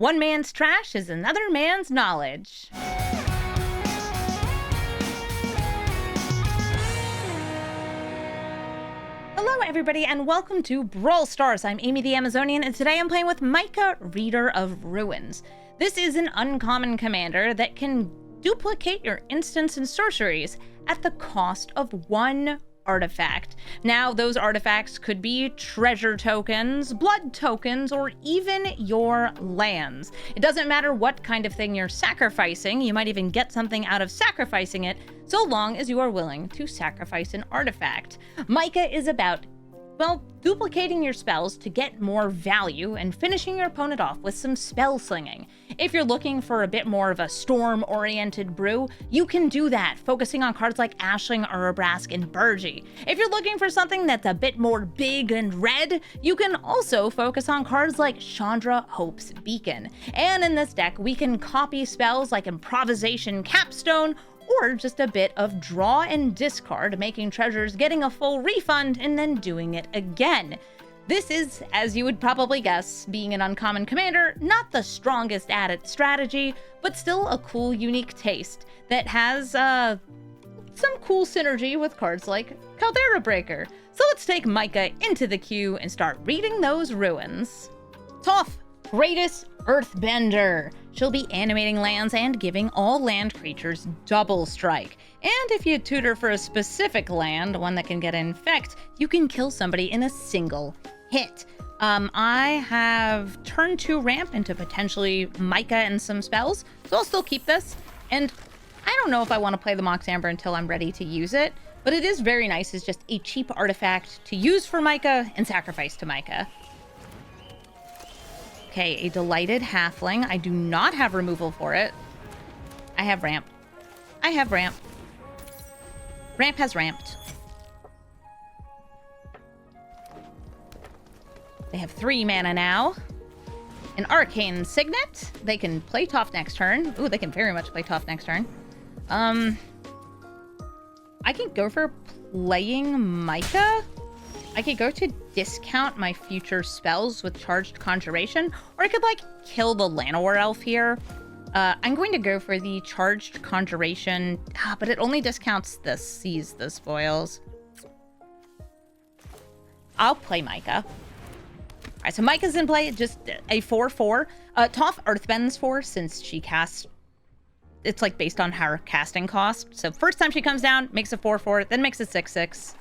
One man's trash is another man's knowledge. Hello everybody and welcome to Brawl Stars. I'm Amy the Amazonian and today I'm playing with Mica, Reader of Ruins. This is an uncommon commander that can duplicate your instants and sorceries at the cost of one artifact. Now, those artifacts could be treasure tokens, blood tokens, or even your lands. It doesn't matter what kind of thing you're sacrificing, you might even get something out of sacrificing it, so long as you are willing to sacrifice an artifact. Mica is about, well, duplicating your spells to get more value and finishing your opponent off with some spell slinging. If you're looking for a bit more of a storm-oriented brew, you can do that, focusing on cards like Ashling, Urabrask, and Burgi. If you're looking for something that's a bit more big and red, you can also focus on cards like Chandra Hope's Beacon. And in this deck, we can copy spells like Improvisation Capstone, or just a bit of draw and discard, making treasures, getting a full refund, and then doing it again. This is, as you would probably guess, being an uncommon commander, not the strongest at its strategy, but still a cool, unique taste that has some cool synergy with cards like Caldera Breaker. So let's take Mica into the queue and start reading those ruins. Toph, Greatest Earthbender. She'll be animating lands and giving all land creatures double strike. And if you tutor for a specific land, one that can get infect, you can kill somebody in a single hit. I have turn 2 ramp into potentially Mica and some spells, so I'll still keep this. And I don't know if I want to play the Mox Amber until I'm ready to use it, but it is very nice as just a cheap artifact to use for Mica and sacrifice to Mica. Okay, a Delighted Halfling. I do not have removal for it. I have ramp. I have ramp. Ramp has ramped. They have 3 mana now. An Arcane Signet. They can play Toph next turn. Ooh, they can very much play Toph next turn. I can go for playing Mica. I could go to discount my future spells with Charged Conjuration, or I could, like, kill the Llanowar Elf here. I'm going to go for the Charged Conjuration, but it only discounts the Seize the Spoils. I'll play Mica. All right, so Mica's in play, just a 4/4. Toph Earthbends for, since she casts... It's, like, based on her casting cost. So first time she comes down, makes a 4/4, then makes a 6/6.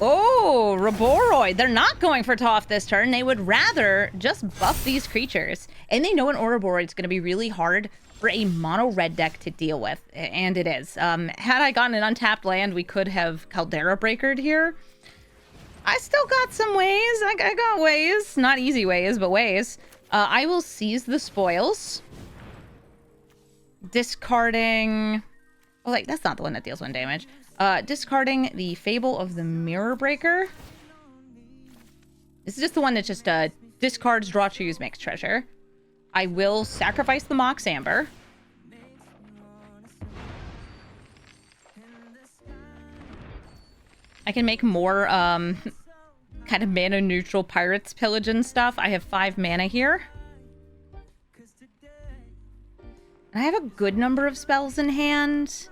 Oh, Roboroid. They're not going for Toph this turn. They would rather just buff these creatures. And they know an Ouroboros going to be really hard for a mono red deck to deal with. And it is. Had I gotten an untapped land, we could have Caldera Breakered here. I still got some ways. I got ways. Not easy ways, but ways. I will Seize the Spoils. Discarding... Oh, like, that's not the one that deals 1 damage. Discarding the Fable of the Mirror Breaker. This is just the one that just discards, draw, choose, makes treasure. I will sacrifice the Mox Amber. I can make more kind of mana neutral Pirates Pillage and stuff. I have 5 mana here. And I have a good number of spells in hand.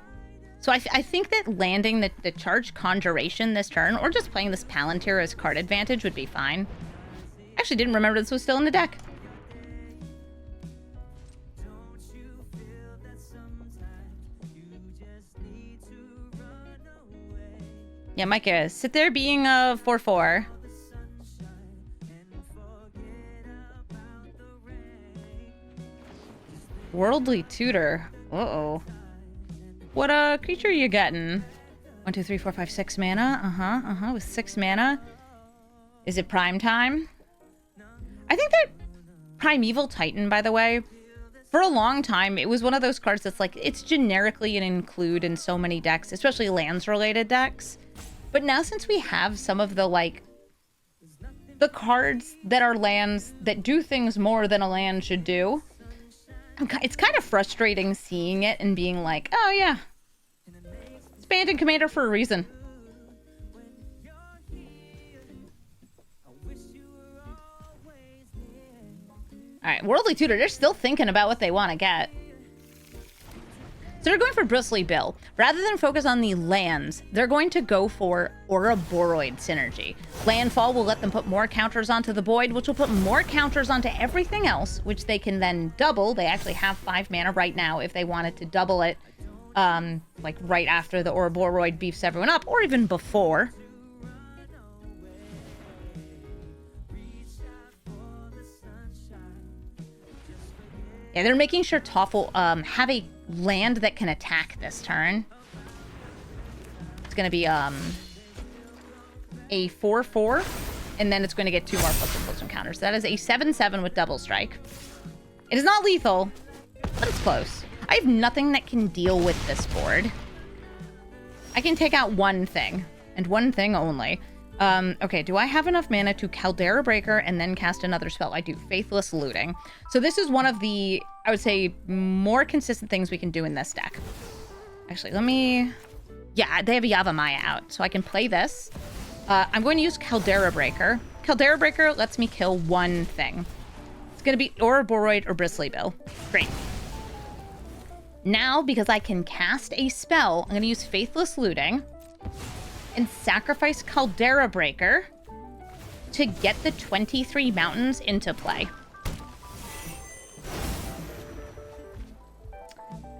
So I think that landing the Charged Conjuration this turn, or just playing this Palantir as card advantage, would be fine. Actually, didn't remember this was still in the deck. Yeah, Mica, sit there being a 4/4. Worldly Tutor. Uh-oh. What creature are you getting? 1, 2, 3, 4, 5, 6 mana. With 6 mana. Is it prime time? I think that Primeval Titan, by the way, for a long time, it was one of those cards that's like, it's generically an include in so many decks, especially lands-related decks. But now since we have some of the, like, the cards that are lands that do things more than a land should do, it's kind of frustrating seeing it and being like, oh yeah, it's banned in Commander for a reason. All right, Worldly Tutor, they're still thinking about what they want to get. So they're going for Bristly Bill. Rather than focus on the lands, they're going to go for Ouroboros synergy. Landfall will let them put more counters onto the Void, which will put more counters onto everything else, which they can then double. They actually have 5 mana right now if they wanted to double it, like right after the Ouroboros beefs everyone up, or even before. Yeah, they're making sure Toph will have a land that can attack this turn. It's going to be a 4/4, and then it's going to get 2 more +1/+1 counters. That is a 7/7 with double strike. It is not lethal, but it's close. I have nothing that can deal with this board. I can take out one thing, and one thing only. Okay, do I have enough mana to Caldera Breaker and then cast another spell? I do. Faithless Looting. So this is one of the, I would say, more consistent things we can do in this deck. Actually, let me... Yeah, they have a Yavimaya out, so I can play this. I'm going to use Caldera Breaker. Caldera Breaker lets me kill one thing. It's going to be Ouroboros or Bristly Bill. Great. Now, because I can cast a spell, I'm going to use Faithless Looting and sacrifice Caldera Breaker to get the 23 mountains into play.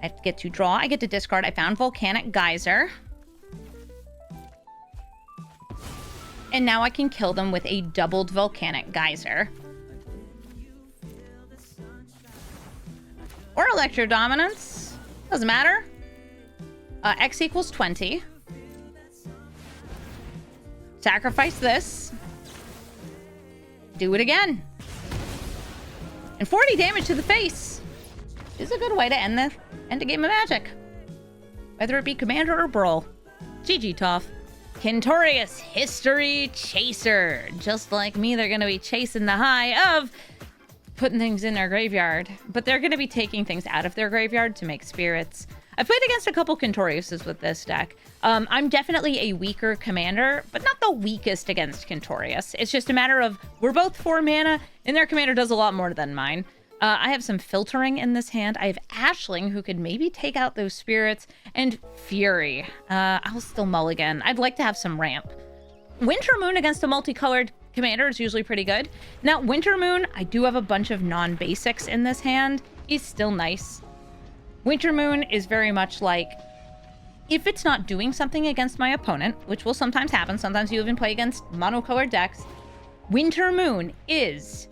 I get to draw. I get to discard. I found Volcanic Geyser. And now I can kill them with a doubled Volcanic Geyser. Or Electro Dominance. Doesn't matter. X equals 20. Sacrifice this. Do it again. And 40 damage to the face is a good way to end a game of Magic. Whether it be Commander or Brawl. GG, Toph. Kintorius, History Chaser. Just like me, they're going to be chasing the high of putting things in their graveyard. But they're going to be taking things out of their graveyard to make spirits. I've played against a couple Kintoriuses with this deck. I'm definitely a weaker commander, but not the weakest against Kintorius. It's just a matter of, we're both 4 mana, and their commander does a lot more than mine. I have some filtering in this hand. I have Ashling, who could maybe take out those spirits, and Fury. I'll still mulligan. I'd like to have some ramp. Winter Moon against a multicolored commander is usually pretty good. Now, Winter Moon, I do have a bunch of non-basics in this hand. Is still nice. Winter Moon is very much like, if it's not doing something against my opponent, which will sometimes happen, sometimes you even play against monocolored decks, Winter Moon is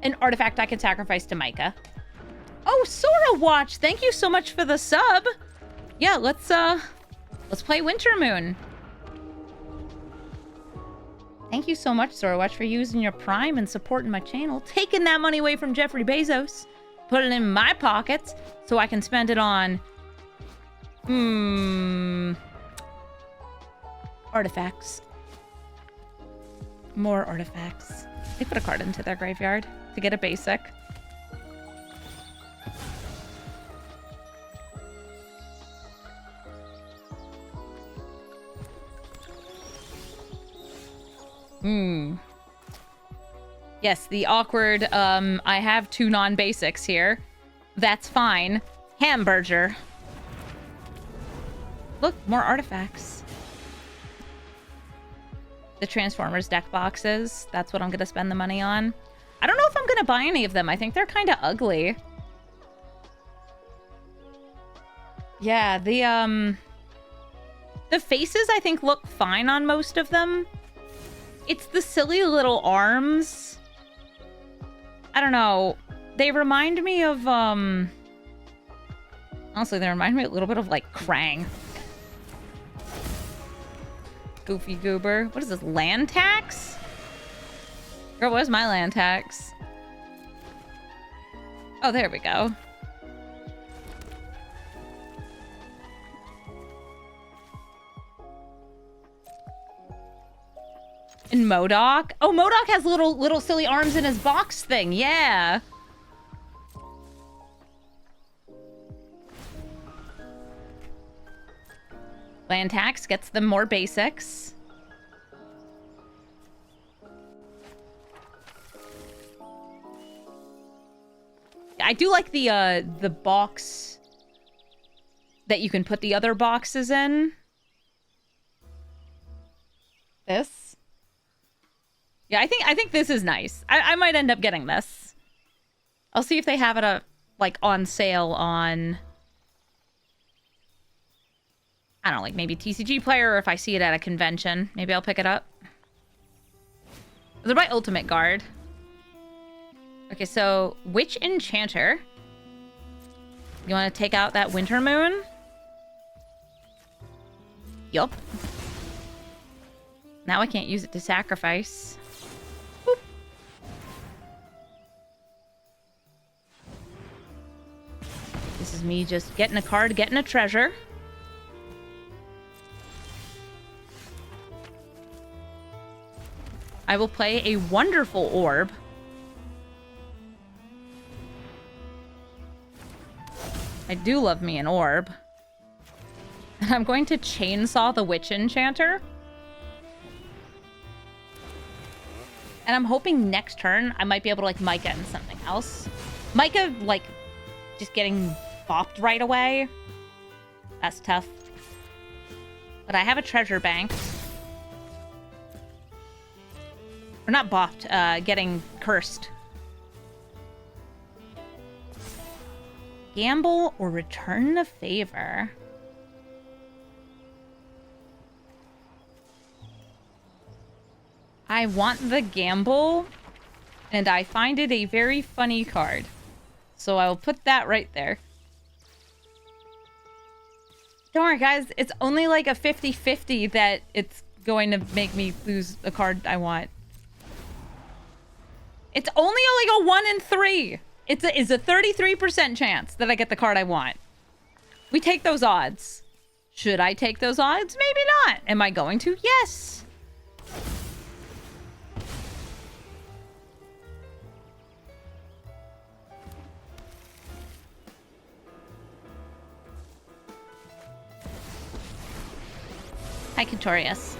an artifact I can sacrifice to Mica. Oh, Sora Watch, thank you so much for the sub. Yeah, let's play Winter Moon. Thank you so much, Sora Watch, for using your Prime and supporting my channel, taking that money away from Jeffrey Bezos, put it in my pockets so I can spend it on artifacts. More artifacts. They put a card into their graveyard to get a basic. Yes, the awkward, I have 2 non-basics here. That's fine. Hamburger. Look, more artifacts. The Transformers deck boxes. That's what I'm going to spend the money on. I don't know if I'm going to buy any of them. I think they're kind of ugly. Yeah, the faces, I think, look fine on most of them. It's the silly little arms. I don't know. They remind me of, honestly, they remind me a little bit of, like, Krang. Goofy goober. What is this, land tax? Girl, where's my land tax? Oh, there we go. And MODOK? Oh, MODOK has little silly arms in his box thing. Yeah. Land tax gets them more basics. I do like the box that you can put the other boxes in. This. Yeah, I think this is nice. I might end up getting this. I'll see if they have it like on sale on, I don't know, like maybe TCG Player, or if I see it at a convention, maybe I'll pick it up. They're my ultimate guard. Okay, so Witch Enchanter. You want to take out that Winter Moon? Yup. Now I can't use it to sacrifice. Boop. This is me just getting a card, getting a treasure. I will play a wonderful orb. I do love me an orb. And I'm going to chainsaw the Witch Enchanter. And I'm hoping next turn I might be able to like Mica and something else. Mica, like, just getting bopped right away. That's tough. But I have a treasure bank. Or not bopped, getting cursed. Gamble or return the favor. I want the gamble, and I find it a very funny card. So I will put that right there. Don't worry, guys. It's only like a 50-50 that it's going to make me lose a card I want. It's only like a 1 in 3. It's a 33% chance that I get the card I want. We take those odds. Should I take those odds? Maybe not. Am I going to? Yes. Hi, Kentorius.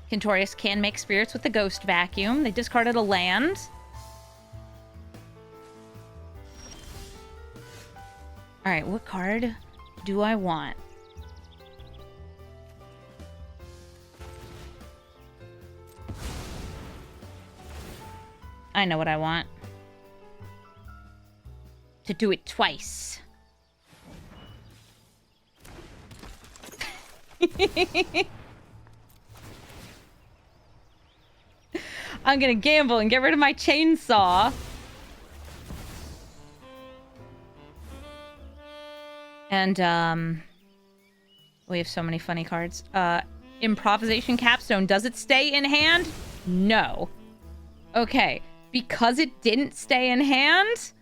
Kentorius can make spirits with the Ghost Vacuum. They discarded a land. Alright, what card do I want? I know what I want. To do it twice. I'm gonna gamble and get rid of my chainsaw. And, we have so many funny cards. Improvisation Capstone. Does it stay in hand? No. Okay. Because it didn't stay in hand?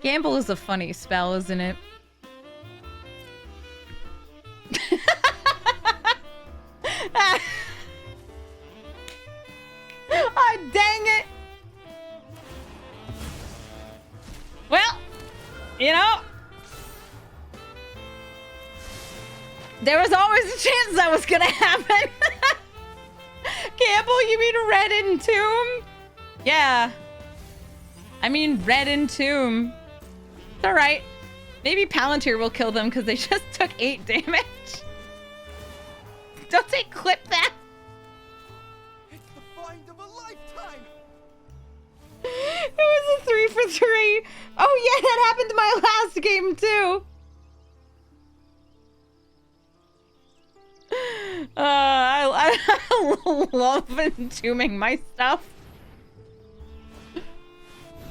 Gamble is a funny spell, isn't it? Oh, dang it! Well, you know, there was always a chance that was gonna happen. Gamble, you mean Red Entomb? Yeah. I mean Red Entomb. It's alright. Maybe Palantir will kill them because they just took 8 damage. Don't they clip that? It's the find of a lifetime. It was a 3 for 3. Oh yeah, that happened to my last game too. I love entombing my stuff.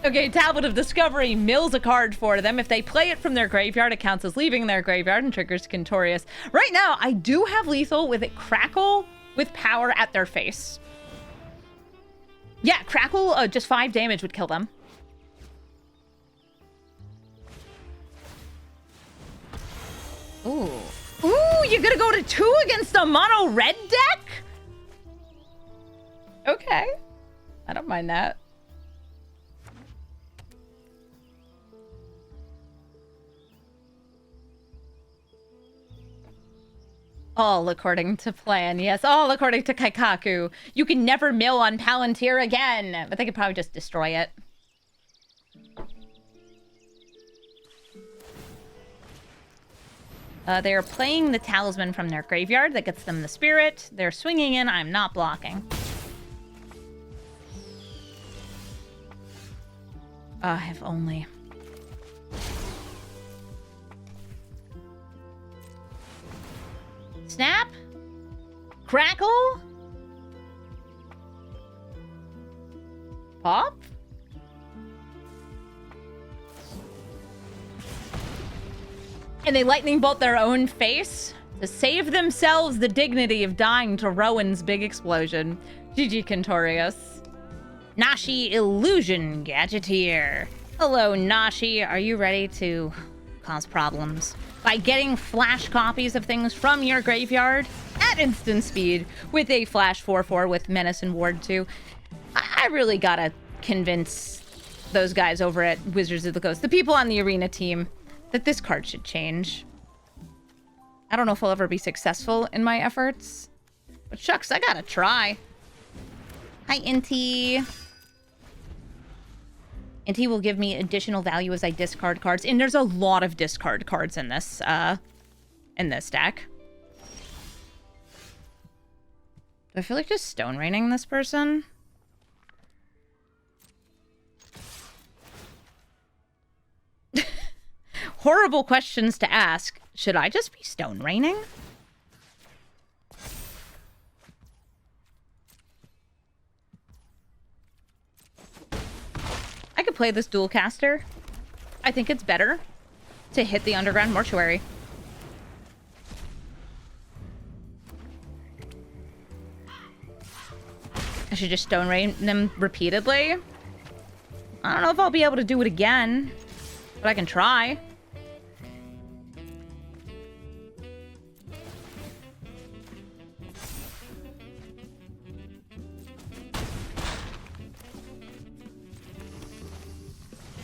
Okay, Tablet of Discovery mills a card for them. If they play it from their graveyard, it counts as leaving their graveyard and triggers Kentorius. Right now, I do have lethal with it Crackle with power at their face. Yeah, Crackle, just 5 damage would kill them. Ooh. Ooh, you're gonna go to 2 against a mono red deck? Okay. I don't mind that. All according to plan, yes. All according to Kaikaku. You can never mill on Palantir again. But they could probably just destroy it. They are playing the talisman from their graveyard. That gets them the spirit. They're swinging in. I'm not blocking. If only. Snap? Crackle? Pop? And they lightning bolt their own face to save themselves the dignity of dying to Rowan's big explosion. GG Kentorius. Nashi Illusion Gadgeteer. Hello, Nashi. Are you ready to cause problems by getting flash copies of things from your graveyard at instant speed with a flash 4/4 with Menace and Ward 2? I really gotta convince those guys over at Wizards of the Coast, the people on the arena team, that this card should change. I don't know if I'll ever be successful in my efforts, but shucks, I gotta try. Hi, Inti. Inti will give me additional value as I discard cards, and there's a lot of discard cards in this deck. Do I feel like just stone raining this person? Horrible questions to ask. Should I just be stone raining? I could play this dual caster. I think it's better to hit the underground mortuary. I should just stone rain them repeatedly. I don't know if I'll be able to do it again, but I can try.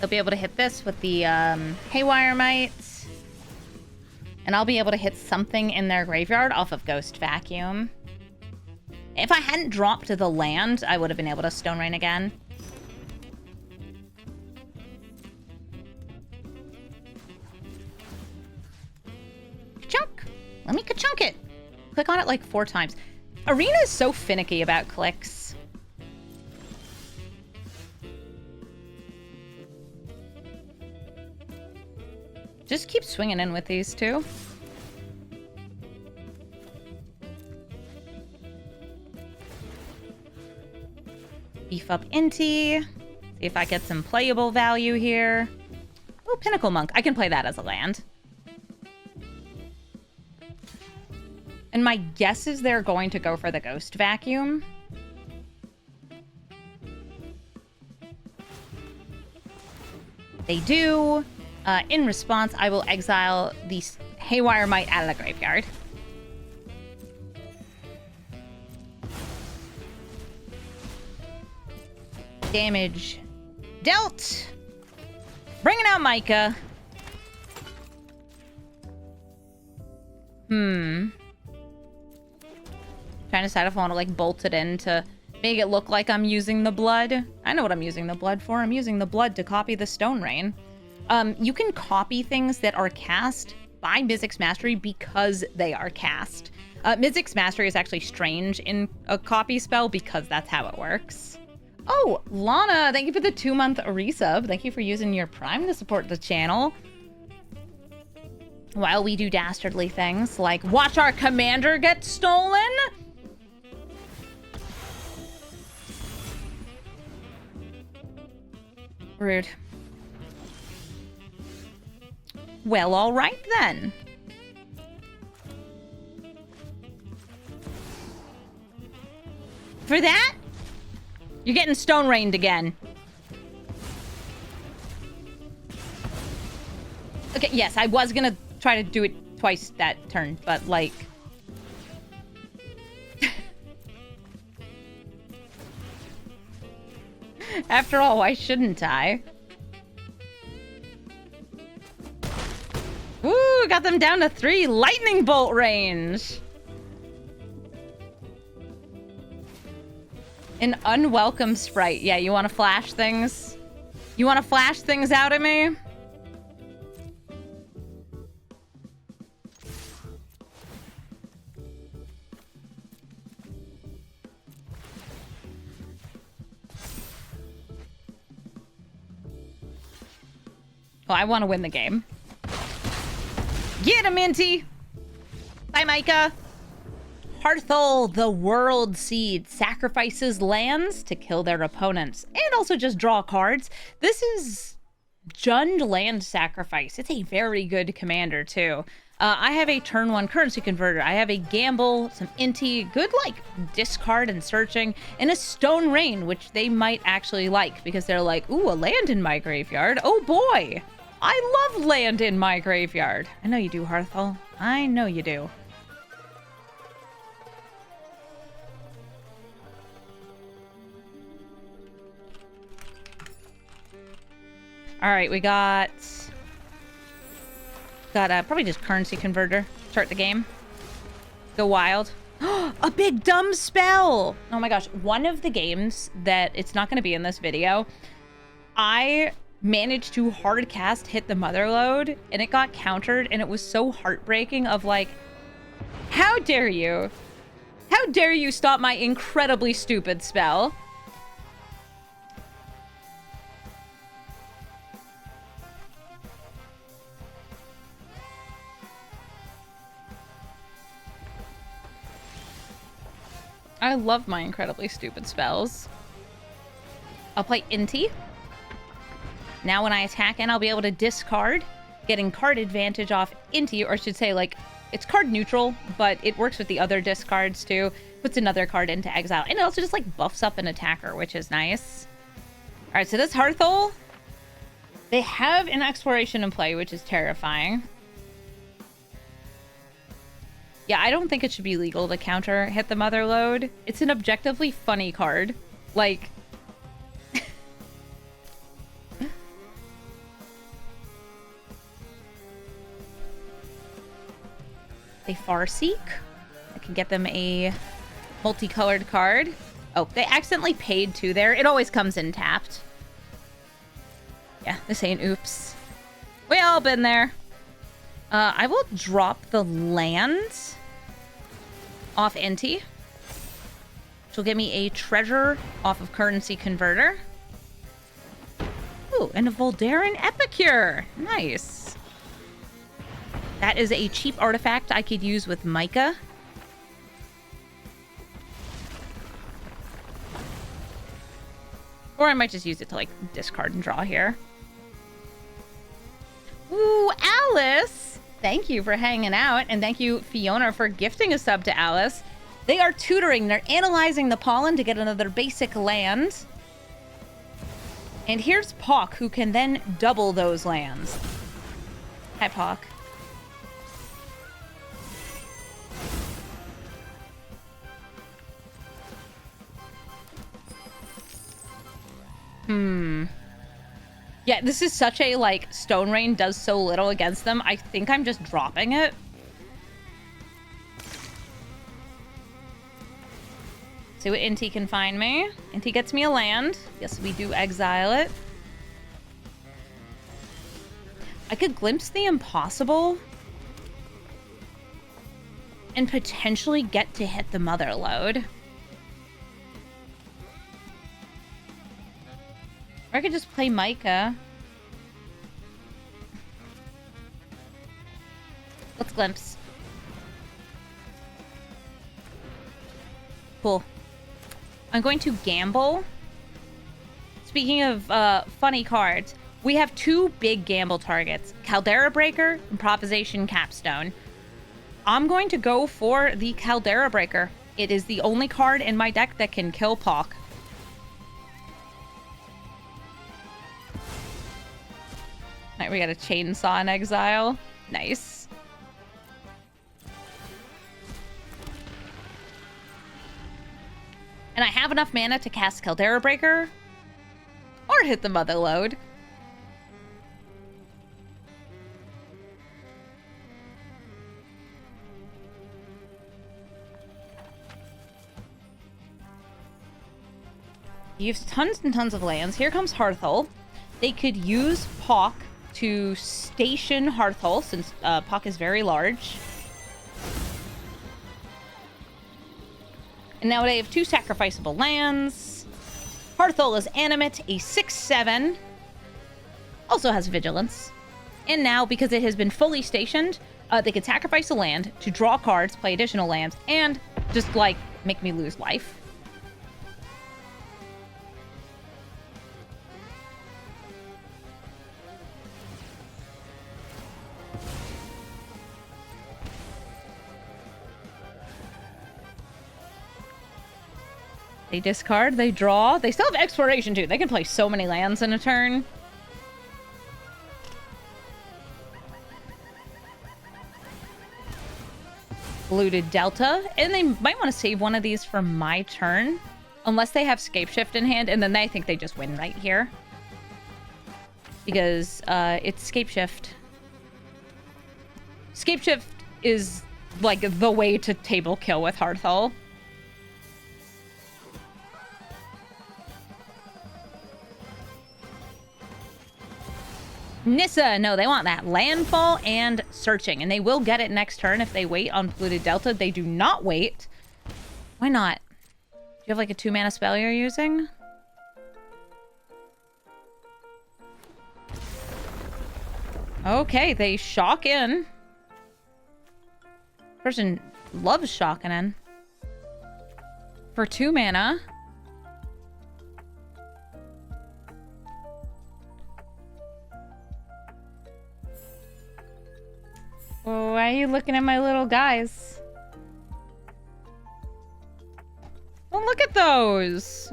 They'll be able to hit this with the Haywire Mite. And I'll be able to hit something in their graveyard off of Ghost Vacuum. If I hadn't dropped to the land, I would have been able to Stone Rain again. Ka-chunk! Let me ka-chunk it! Click on it like 4 times. Arena is so finicky about clicks. Just keep swinging in with these two. Beef up Inti. See if I get some playable value here. Oh, Pinnacle Monk. I can play that as a land. And my guess is they're going to go for the Ghost Vacuum. They do. In response, I will exile the Haywire Mite out of the graveyard. Damage dealt. Bringing out Mica. Trying to decide if I want to like bolt it in to make it look like I'm using the blood. I know what I'm using the blood for. I'm using the blood to copy the Stone Rain. You can copy things that are cast by Mizzix Mastery because they are cast. Mizzix Mastery is actually strange in a copy spell because that's how it works. Oh, Lana, thank you for the 2-month resub. Thank you for using your Prime to support the channel. While we do dastardly things like watch our commander get stolen. Rude. Well, all right then. For that, you're getting stone rained again. Okay, yes, I was gonna try to do it twice that turn, but like... After all, why shouldn't I? Woo, got them down to 3 lightning bolt range. An unwelcome sprite. Yeah, you want to flash things? You want to flash things out at me? Oh, I want to win the game. Get him, Minty! Bye, Mica! Hearthal, the World Seed, sacrifices lands to kill their opponents and also just draw cards. This is Jund Land Sacrifice. It's a very good commander, too. I have a turn 1 currency converter. I have a Gamble, some Inti, good, like, discard and searching, and a Stone Rain, which they might actually like because they're like, ooh, a land in my graveyard. Oh, boy! I love land in my graveyard. I know you do, Hearthal. I know you do. All right, we got probably just currency converter. Start the game. Go wild. A big dumb spell. Oh my gosh, one of the games that it's not going to be in this video, I managed to hard cast Hit the Motherlode and it got countered, and it was so heartbreaking of like, how dare you? How dare you stop my incredibly stupid spell? I love my incredibly stupid spells. I'll play Inti. Now when I attack in, I'll be able to discard, getting card advantage off Inti, or I should say, like, it's card neutral, but it works with the other discards too. Puts another card into exile, and it also just, like, buffs up an attacker, which is nice. Alright, so this Hearthal, they have an exploration in play, which is terrifying. Yeah, I don't think it should be legal to counter Hit the Motherlode. It's an objectively funny card. Like... they Farseek. I can get them a multicolored card. Oh, they accidentally paid 2 there. It always comes in tapped. Yeah, this ain't oops. We all been there. I will drop the land off Inti, which will give me a treasure off of currency converter. Ooh, and a Voldaren Epicure. Nice. That is a cheap artifact I could use with Mica. Or I might just use it to, like, discard and draw here. Ooh, Alice! Thank you for hanging out, and thank you, Fiona, for gifting a sub to Alice. They are tutoring. They're analyzing the pollen to get another basic land. And here's Pock, who can then double those lands. Hi, Pock. Yeah, this is such a, like, Stone Rain does so little against them. I think I'm just dropping it. See what Inti can find me. Inti gets me a land. Yes, we do exile it. I could glimpse the impossible and potentially get to Hit the Motherlode. Or I could just play Mica. Let's glimpse. Cool. I'm going to gamble. Speaking of funny cards, we have 2 big gamble targets. Caldera Breaker, Improvisation Capstone. I'm going to go for the Caldera Breaker. It is the only card in my deck that can kill Pock. Alright, we got a Chainsaw in exile. Nice. And I have enough mana to cast Caldera Breaker. Or hit the mother load. You have tons and tons of lands. Here comes Hearthole. They could use Pock to station Hearthole, since Pock is very large. And now they have 2 sacrificable lands. Hearthole is Animate, a 6/7. Also has Vigilance. And now, because it has been fully stationed, they could sacrifice a land to draw cards, play additional lands, and just, like, make me lose life. They discard, they draw. They still have Exploration, too. They can play so many lands in a turn. Looted Delta. And they might want to save one of these for my turn. Unless they have Scapeshift in hand, and then I think they just win right here. Because it's Scapeshift. Scapeshift is, like, the way to table kill with Hearthole. Nissa, no, they want that. Landfall and Searching. And they will get it next turn if they wait on Polluted Delta. They do not wait. Why not? Do you have like a 2-mana spell you're using? Okay, they shock in. Person loves shocking in. For 2 mana. Why are you looking at my little guys? Well, look at those.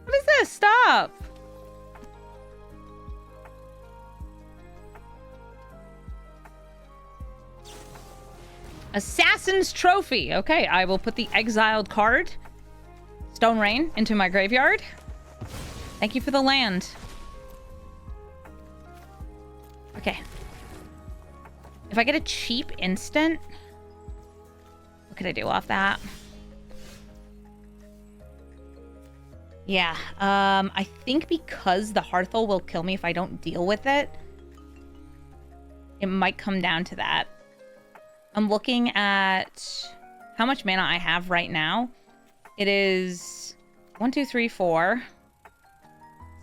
What is this? Stop. Assassin's Trophy. Okay, I will put the exiled card, Stone Rain, into my graveyard. Thank you for the land. Okay. If I get a cheap instant, what could I do off that? Yeah, I think because the Hearthole will kill me if I don't deal with it, it might come down to that. I'm looking at how much mana I have right now. It is 1, 2, 3, 4...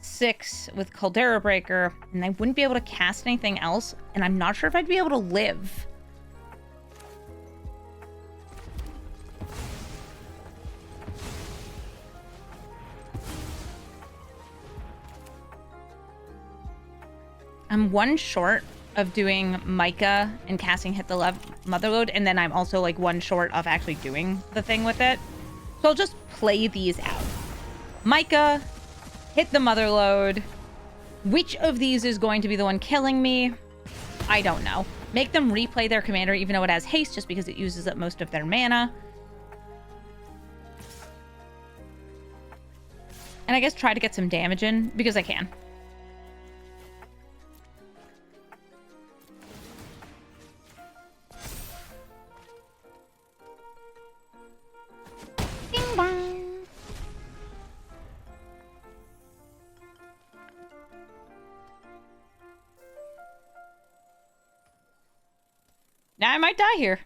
6 with Caldera Breaker, and I wouldn't be able to cast anything else, and I'm not sure if I'd be able to live. I'm 1 short of doing Mica and casting Hit the Motherload, and then I'm also like 1 short of actually doing the thing with it. So I'll just play these out. Mica, Hit the Motherload. Which of these is going to be the one killing me? I don't know. Make them replay their commander even though it has haste, just because it uses up most of their mana. And I guess try to get some damage in, because I can. Ding bong. Now I might die here.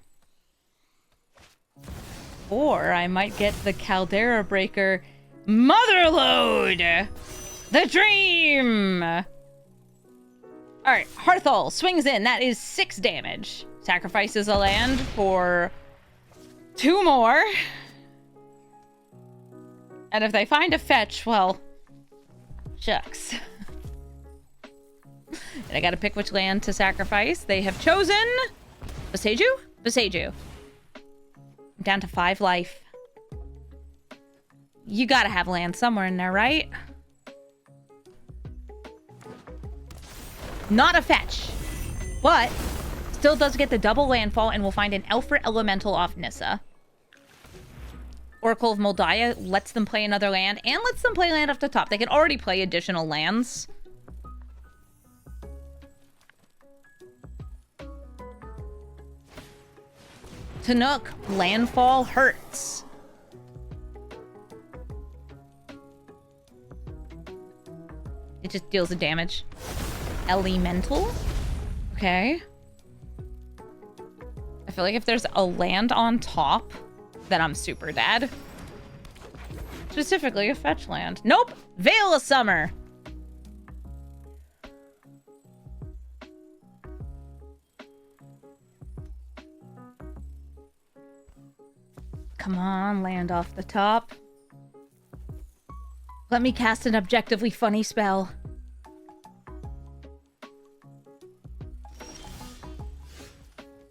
Or I might get the Caldera Breaker Motherload! The dream! Alright, Hearthole swings in. That is 6 damage. Sacrifices a land for 2 more. And if they find a fetch, well, shucks. And I gotta pick which land to sacrifice. They have chosen Beseju? Beseju. I'm down to 5 life. You gotta have land somewhere in there, right? Not a fetch. But still does get the double landfall, and we'll find an Elfer Elemental off Nissa. Oracle of Moldiah lets them play another land and lets them play land off the top. They can already play additional lands. Tanook, landfall hurts. It just deals the damage. Elemental? Okay. I feel like if there's a land on top, then I'm super dead. Specifically a fetch land. Nope! Veil of Summer! Come on, land off the top. Let me cast an objectively funny spell.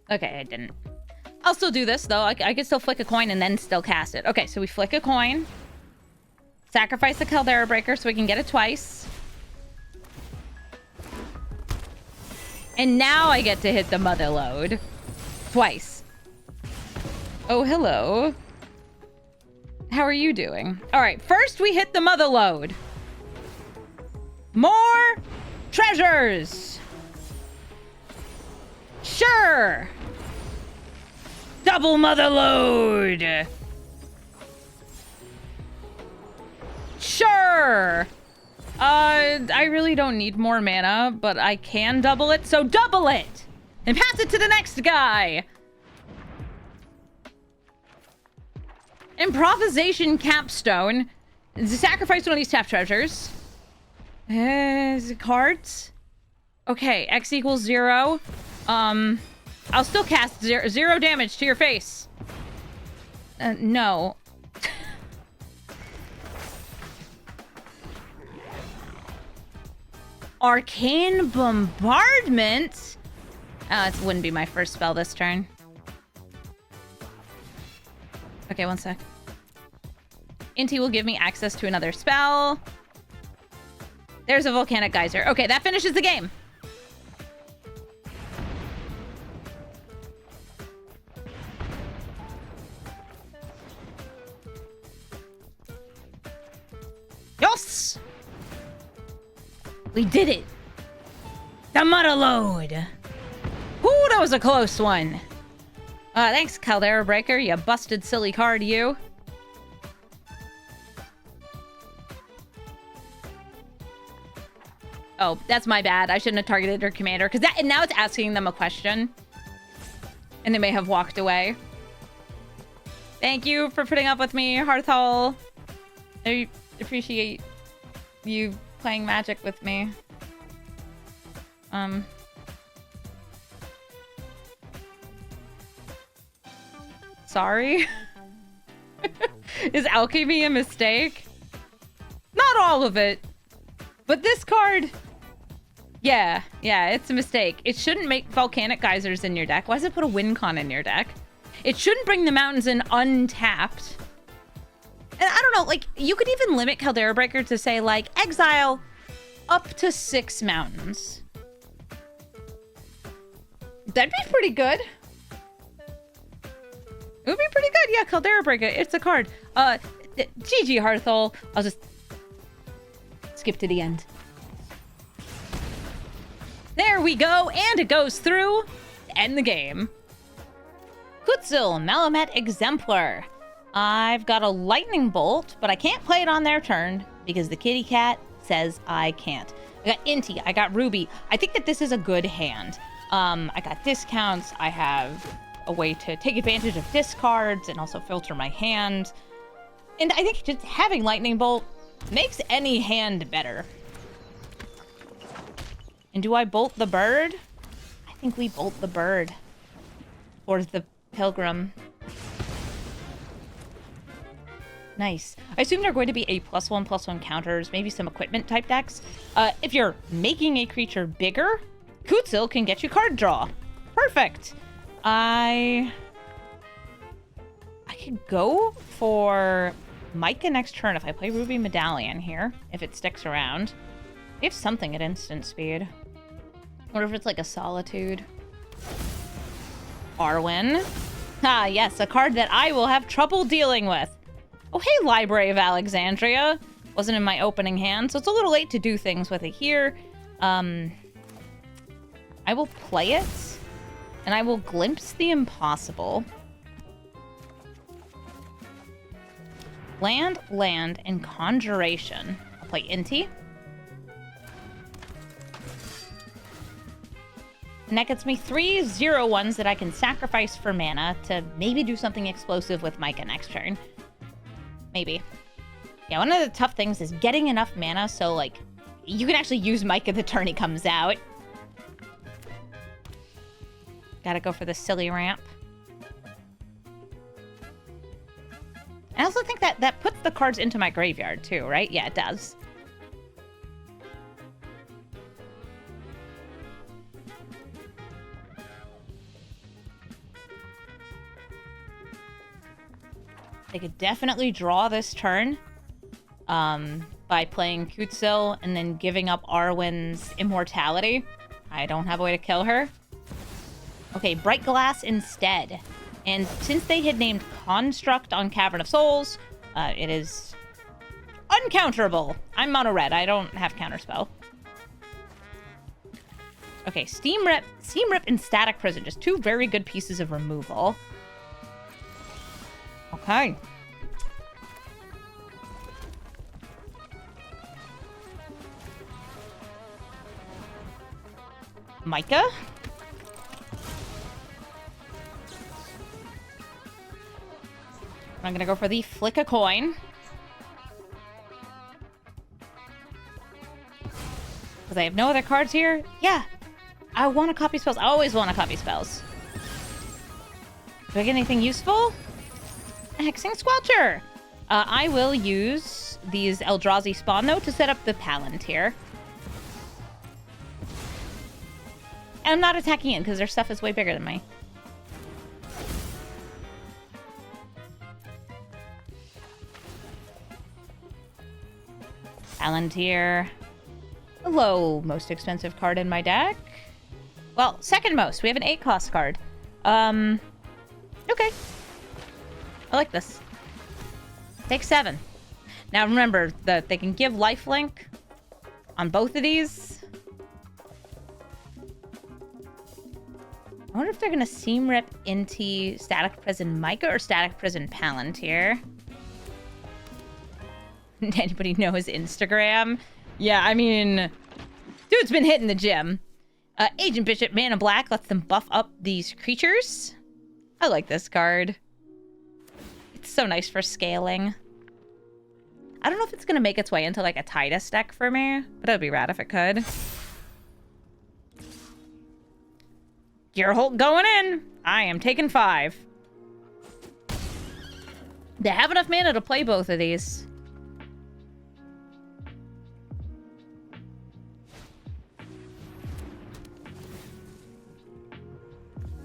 Okay, I didn't. I'll still do this, though. I can still flick a coin and then still cast it. Okay, so we flick a coin. Sacrifice the Caldera Breaker so we can get it twice. And now I get to hit the Mother Lode. Twice. Oh, hello. How are you doing? All right, first we hit the Mother Lode. More treasures. Sure. Double Mother Lode. Sure. I really don't need more mana, but I can double it, so double it! And pass it to the next guy! Improvisation Capstone. Sacrifice one of these tap treasures. Cards? Okay, X equals 0. I'll still cast zero damage to your face. No. Arcane Bombardment? Oh, it wouldn't be my first spell this turn. Okay, one sec. Inti will give me access to another spell. There's a Volcanic Geyser. Okay, that finishes the game. Yes! We did it! The Mother Lode! Ooh, that was a close one. Thanks, Caldera Breaker, you busted silly card, you. Oh, that's my bad. I shouldn't have targeted her commander, because and now it's asking them a question. And they may have walked away. Thank you for putting up with me, Hearthall. I appreciate you playing Magic with me. Sorry? Is alchemy a mistake? Not all of it. But this card... Yeah, it's a mistake. It shouldn't make Volcanic Geysers in your deck. Why does it put a Wincon in your deck? It shouldn't bring the mountains in untapped. And I don't know, like, you could even limit Caldera Breaker to say, like, exile up to 6 mountains. That'd be pretty good. It would be pretty good. Yeah, Caldera Breaker. It's a card. GG, Hearthole. I'll just skip to the end. There we go. And it goes through to end the game. Kutzil, Malamet Exemplar. I've got a Lightning Bolt, but I can't play it on their turn because the kitty cat says I can't. I got Inti. I got Ruby. I think that this is a good hand. I got discounts. I have a way to take advantage of discards and also filter my hand. And I think just having Lightning Bolt makes any hand better. And do I bolt the bird? I think we bolt the bird. Or the pilgrim. Nice. I assume they're going to be a +1/+1 counters, maybe some equipment type decks. If you're making a creature bigger, Kutzil can get you card draw. Perfect. I could go for Mica next turn if I play Ruby Medallion here, if it sticks around. We have something at instant speed. What if it's like a Solitude? Arwen. Ah, yes, a card that I will have trouble dealing with. Oh, hey, Library of Alexandria. Wasn't in my opening hand, so it's a little late to do things with it here. I will play it, and I will glimpse the impossible. Land, and conjuration. I'll play Inti. And that gets me 3 0/1s that I can sacrifice for mana to maybe do something explosive with Mica next turn. Maybe. Yeah, one of the tough things is getting enough mana so, like, you can actually use Mica the turn he comes out. Gotta go for the silly ramp. I also think that puts the cards into my graveyard, too, right? Yeah, it does. They could definitely draw this turn by playing Kutsil and then giving up Arwen's immortality. I don't have a way to kill her. Okay, Bright Glass instead. And since they had named Construct on Cavern of Souls, it is uncounterable. I'm mono red. I don't have counterspell. Okay, Steam Rip, and Static Prison. Just 2 very good pieces of removal. Okay. Mica? I'm gonna go for the flick a coin. Because I have no other cards here? Yeah. I want to copy spells. I always want to copy spells. Do I get anything useful? Hexing Squelcher! I will use these Eldrazi Spawn, though, to set up the Palantir. And I'm not attacking in, because their stuff is way bigger than me. Palantir. Hello, most expensive card in my deck. Well, second most. We have an 8-cost card. Okay. I like this. Take 7. Now remember that they can give lifelink on both of these. I wonder if they're gonna Seam Rip into Static Prison Mica or Static Prison Palantir. Anybody know his Instagram? Yeah, I mean, dude's been hitting the gym. Agent Bishop, Mana Black, lets them buff up these creatures. I like this card. It's so nice for scaling. I don't know if it's going to make its way into, like, a Tidus deck for me, but it would be rad if it could. Gearholt going in. I am taking 5. They have enough mana to play both of these.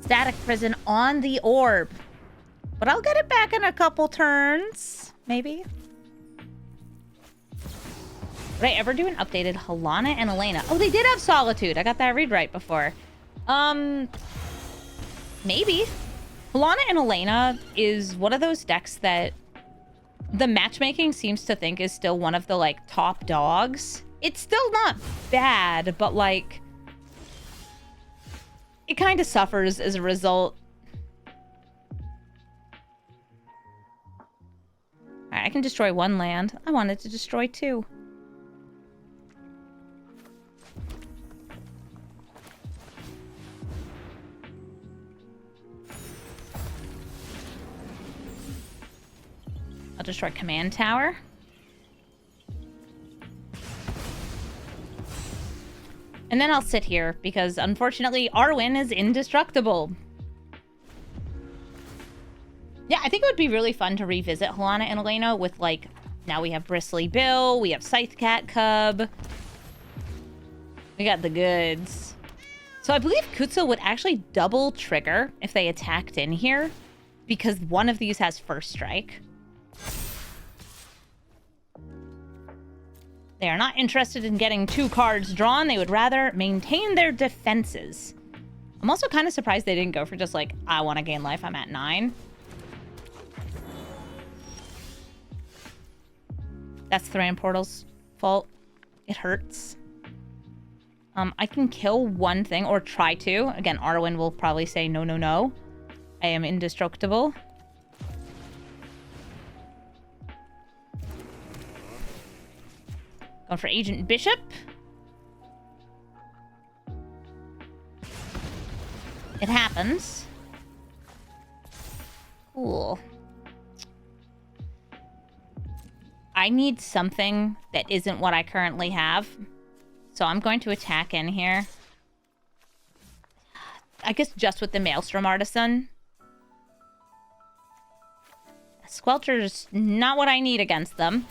Static Prison on the orb. But I'll get it back in a couple turns. Maybe. Would I ever do an updated Helana and Elena? Oh, they did have Solitude. I got that read right before. Maybe. Helana and Elena is one of those decks that the matchmaking seems to think is still one of the, like, top dogs. It's still not bad, but, like, it kind of suffers as a result. Alright, I can destroy 1 land. I wanted to destroy 2. I'll destroy Command Tower. And then I'll sit here, because unfortunately, Arwen is indestructible. Yeah, I think it would be really fun to revisit Helana and Elena with, like, now we have Bristly Bill, we have Scythe Cat Cub. We got the goods. So I believe Kutsil would actually double trigger if they attacked in here, because one of these has First Strike. They are not interested in getting 2 cards drawn. They would rather maintain their defenses. I'm also kind of surprised they didn't go for just like, I want to gain life, I'm at 9. That's Thran Portal's fault. It hurts. I can kill one thing, or try to. Again, Arwen will probably say no, no, no. I am indestructible. Going for Agent Bishop. It happens. Cool. I need something that isn't what I currently have. So I'm going to attack in here. I guess just with the Maelstrom Artisan. Squelcher's not what I need against them.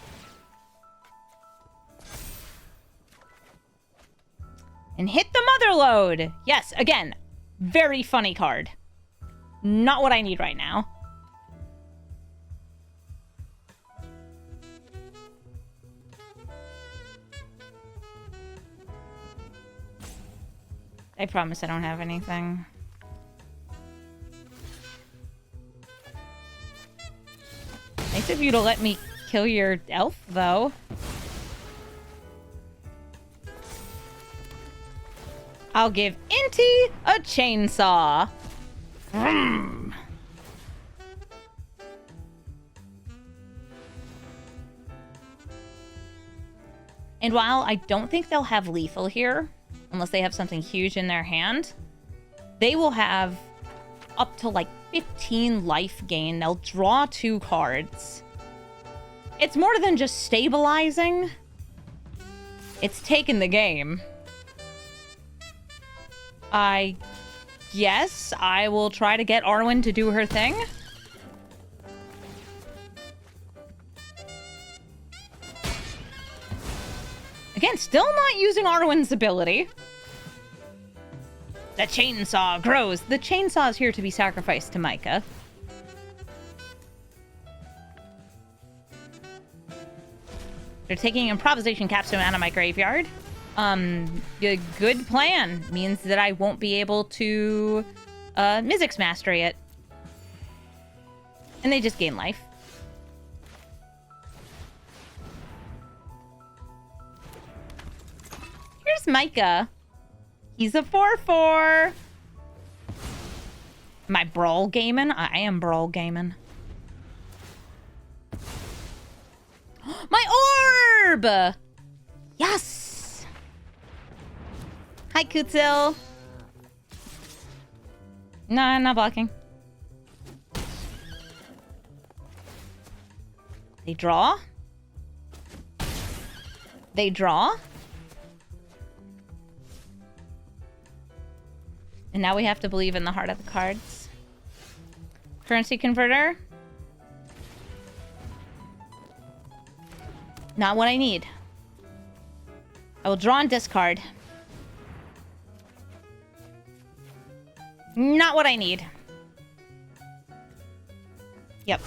And hit the Mother Load! Yes, again, very funny card. Not what I need right now. I promise I don't have anything. Nice of you to let me kill your elf, though. I'll give Inti a chainsaw. Vroom. And while I don't think they'll have lethal here, unless they have something huge in their hand, they will have up to like 15 life gain. They'll draw 2 cards. It's more than just stabilizing. It's taking the game. I guess I will try to get Arwen to do her thing. Again, still not using Arwen's ability. The chainsaw grows. The chainsaw is here to be sacrificed to Mica. They're taking Improvisation Capstone out of my graveyard. A good plan means that I won't be able to Mizzix Mastery it. And they just gain life. Here's Mica. He's a 4/4. Am I Brawl gaming? I am Brawl gaming. My orb! Yes! Hi, Kutzil. No, I'm not blocking. They draw. They draw. And now we have to believe in the heart of the cards. Currency converter. Not what I need. I will draw and discard. Not what I need. Yep.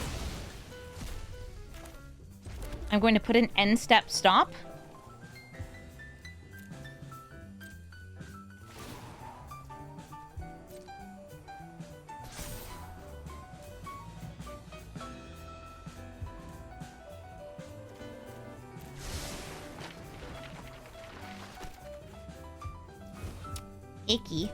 I'm going to put an end step stop. Icky.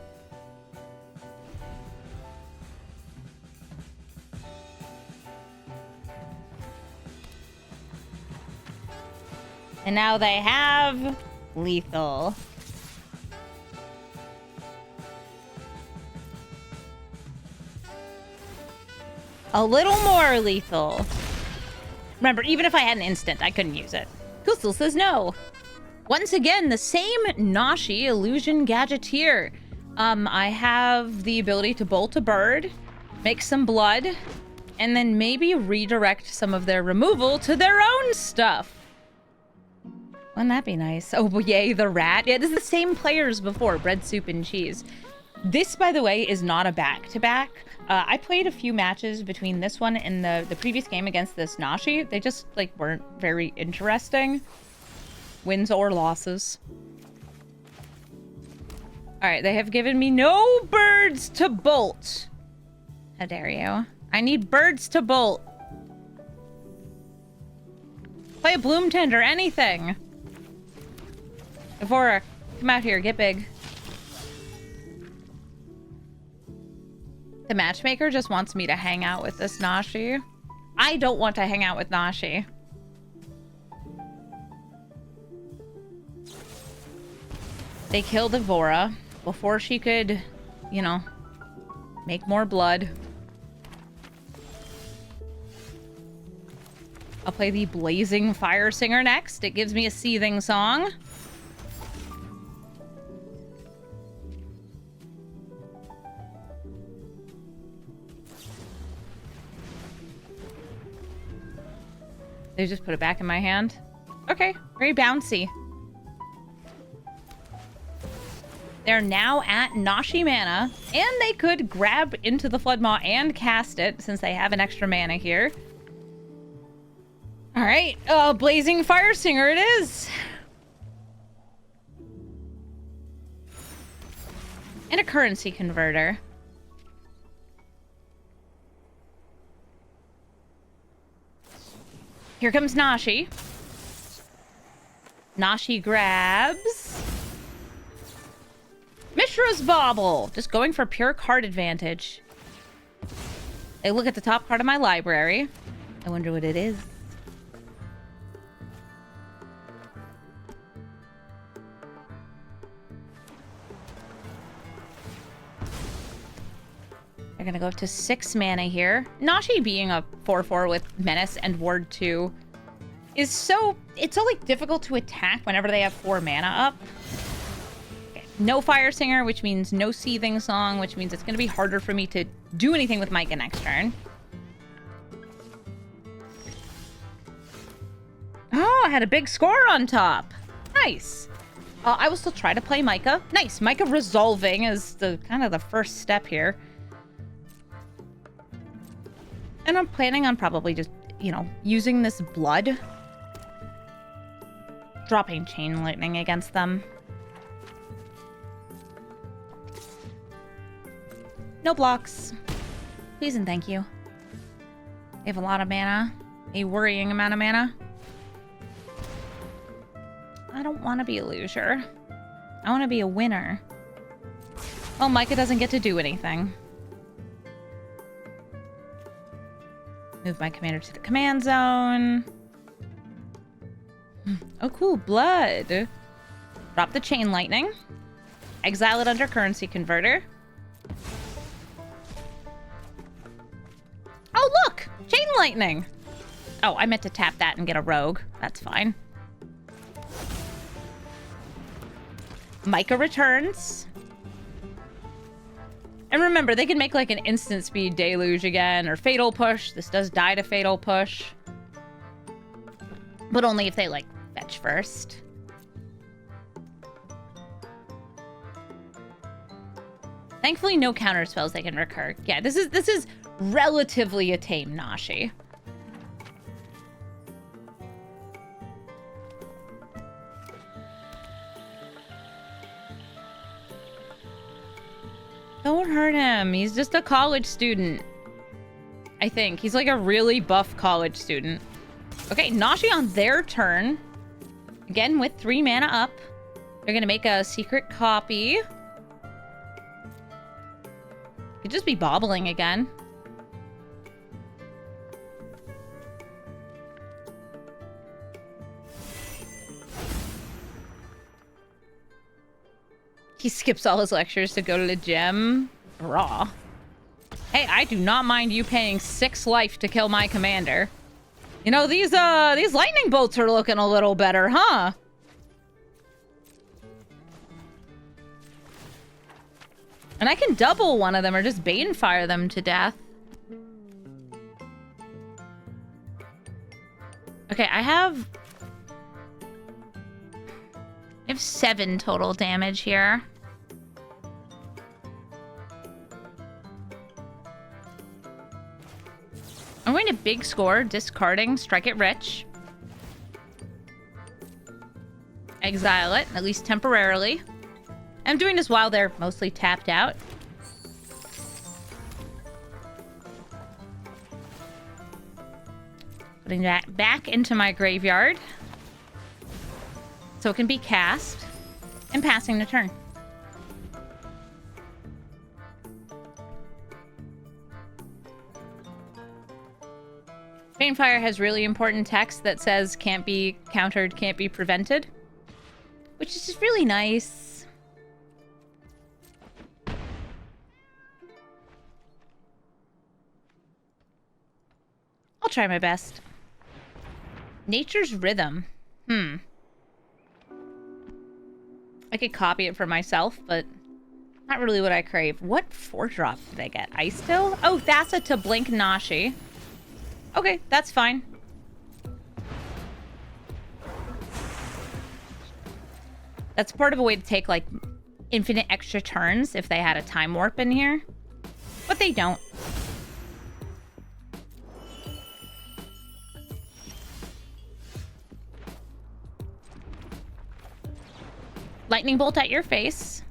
And now they have lethal. A little more lethal. Remember, even if I had an instant, I couldn't use it. Kusel says no. Once again, the same Nashi Illusion Gadgeteer. I have the ability to bolt a bird, make some blood, and then maybe redirect some of their removal to their own stuff. Wouldn't that be nice? Oh, yay, the rat. Yeah, it is the same players before, Bread, Soup, and Cheese. This, by the way, is not a back-to-back. I played a few matches between this one and the previous game against this Nashi. They just, like, weren't very interesting. Wins or losses. Alright, they have given me no birds to bolt. How dare you? I need birds to bolt. Play a Bloom Tender, anything. Evora, come out here, get big. The matchmaker just wants me to hang out with this Nashi. I don't want to hang out with Nashi. They killed Evora before she could, you know, make more blood. I'll play the Blazing Fire Singer next. It gives me a seething song. They just put it back in my hand. Okay, very bouncy. They're now at Nashi mana, and they could grab into the Floodmaw and cast it, since they have an extra mana here. Alright, Blazing Fire Singer it is! And a currency converter. Here comes Nashi. Nashi grabs... Mishra's Bauble! Just going for pure card advantage. I look at the top card of my library. I wonder what it is. They're gonna go up to 6 mana here. Nashi being a 4/4 with Menace and Ward 2 is so... It's so, like, difficult to attack whenever they have 4 mana up. Okay. No Fire Singer, which means no Seething Song, which means it's gonna be harder for me to do anything with Mica next turn. Oh, I had a big score on top. Nice. I will still try to play Mica. Nice. Mica resolving is the kind of the first step here. And I'm planning on probably just, you know, using this blood. Dropping Chain Lightning against them. No blocks. Please and thank you. They have a lot of mana. A worrying amount of mana. I don't want to be a loser. I want to be a winner. Well, Mica doesn't get to do anything. Move my commander to the command zone. Oh, cool. Blood. Drop the Chain Lightning. Exile it under Currency Converter. Oh, look! Chain Lightning! Oh, I meant to tap that and get a Rogue. That's fine. Mica returns. And remember, they can make like an instant speed Deluge again, or Fatal Push. This does die to Fatal Push. But only if they, like, fetch first. Thankfully, no counter spells they can recur. Yeah, this is relatively a tame Nashi. Don't hurt him. He's just a college student. I think. He's like a really buff college student. Okay, Nashi on their turn. Again, with 3 mana up. They're going to make a secret copy. Could just be bobbling again. He skips all his lectures to go to the gym. Raw. Hey, I do not mind you paying 6 life to kill my commander. You know, these lightning bolts are looking a little better, huh? And I can double one of them or just Banefire them to death. Okay, I have 7 total damage here. I'm going to big score, discarding, strike it rich. Exile it, at least temporarily. I'm doing this while they're mostly tapped out. Putting that back into my graveyard. So it can be cast. And passing the turn. Banefire has really important text that says can't be countered, can't be prevented. Which is just really nice. I'll try my best. Nature's Rhythm. I could copy it for myself, but not really what I crave. What 4-drop did I get? Ice Still? Oh, Thassa to Blink Nashi. Okay, that's fine. That's part of a way to take, like, infinite extra turns if they had a Time Warp in here. But they don't. Lightning Bolt at your face.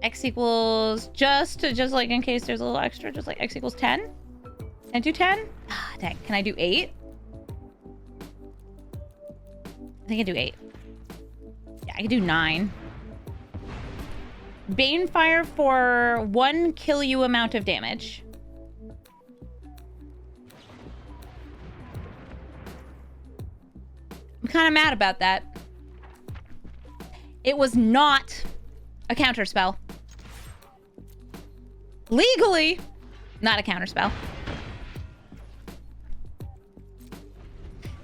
X equals just like in case there's a little extra, just like X equals 10. Can I do 10? Ah, dang. Can I do 8? I think I do 8. Yeah, I can do 9. Banefire for 1 kill you amount of damage. I'm kind of mad about that. It was not a counterspell. Legally, not a counterspell.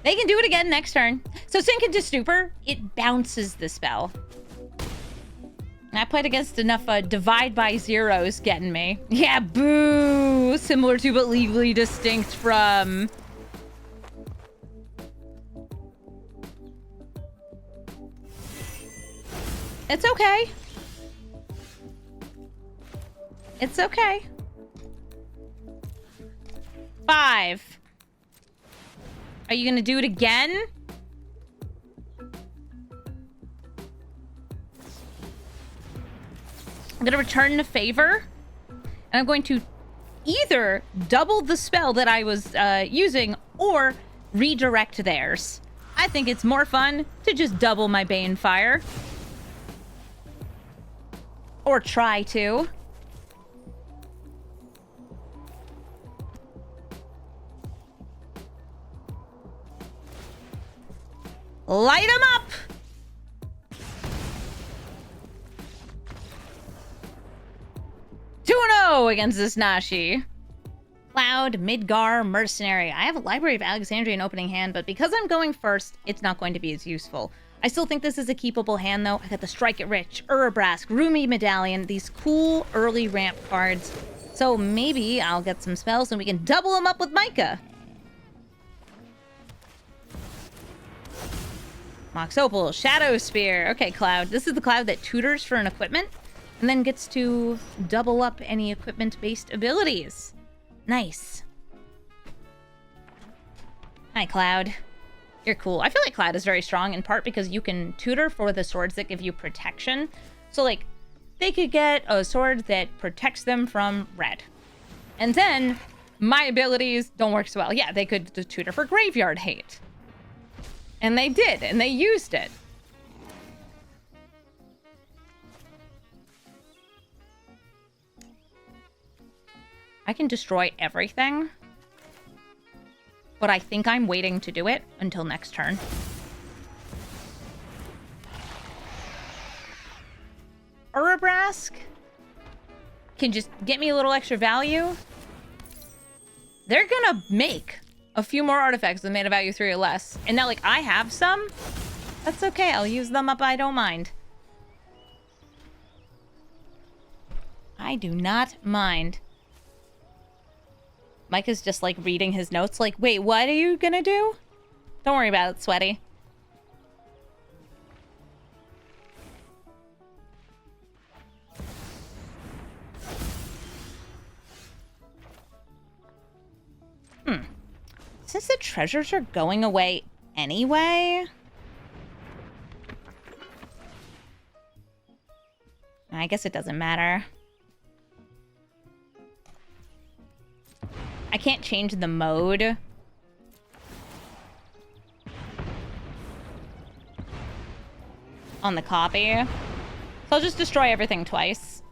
They can do it again next turn. So Sink into Stupor, it bounces the spell. I played against enough Divide by Zeros getting me. Yeah, boo! Similar to but legally distinct from... It's okay. It's okay. 5. Are you gonna do it again? I'm gonna return the favor. And I'm going to either double the spell that I was using or redirect theirs. I think it's more fun to just double my Banefire. Or try to. Light them up! 2-0 against this Nashi. Cloud, Midgar, Mercenary. I have a Library of Alexandria in opening hand, but because I'm going first, it's not going to be as useful. I still think this is a keepable hand, though. I got the Strike It Rich, Urabrask, Rumi Medallion, these cool early ramp cards. So maybe I'll get some spells and we can double them up with Mica. Mox Opal, Shadow Spear. Okay, Cloud. This is the Cloud that tutors for an equipment and then gets to double up any equipment-based abilities. Nice. Hi, Cloud. You're cool. I feel like Cloud is very strong in part because you can tutor for the swords that give you protection. So, like, they could get a sword that protects them from red. And then my abilities don't work so well. Yeah, they could tutor for Graveyard Hate. And they did, and they used it. I can destroy everything. But I think I'm waiting to do it until next turn. Urabrask can just get me a little extra value. They're gonna make a few more artifacts with mana value 3 or less. And now, like, I have some. That's okay. I'll use them up. I don't mind. I do not mind. Micah's just, like, reading his notes. Like, wait, what are you gonna do? Don't worry about it, Sweaty. Since the treasures are going away anyway... I guess it doesn't matter. I can't change the mode. On the copy. So I'll just destroy everything twice.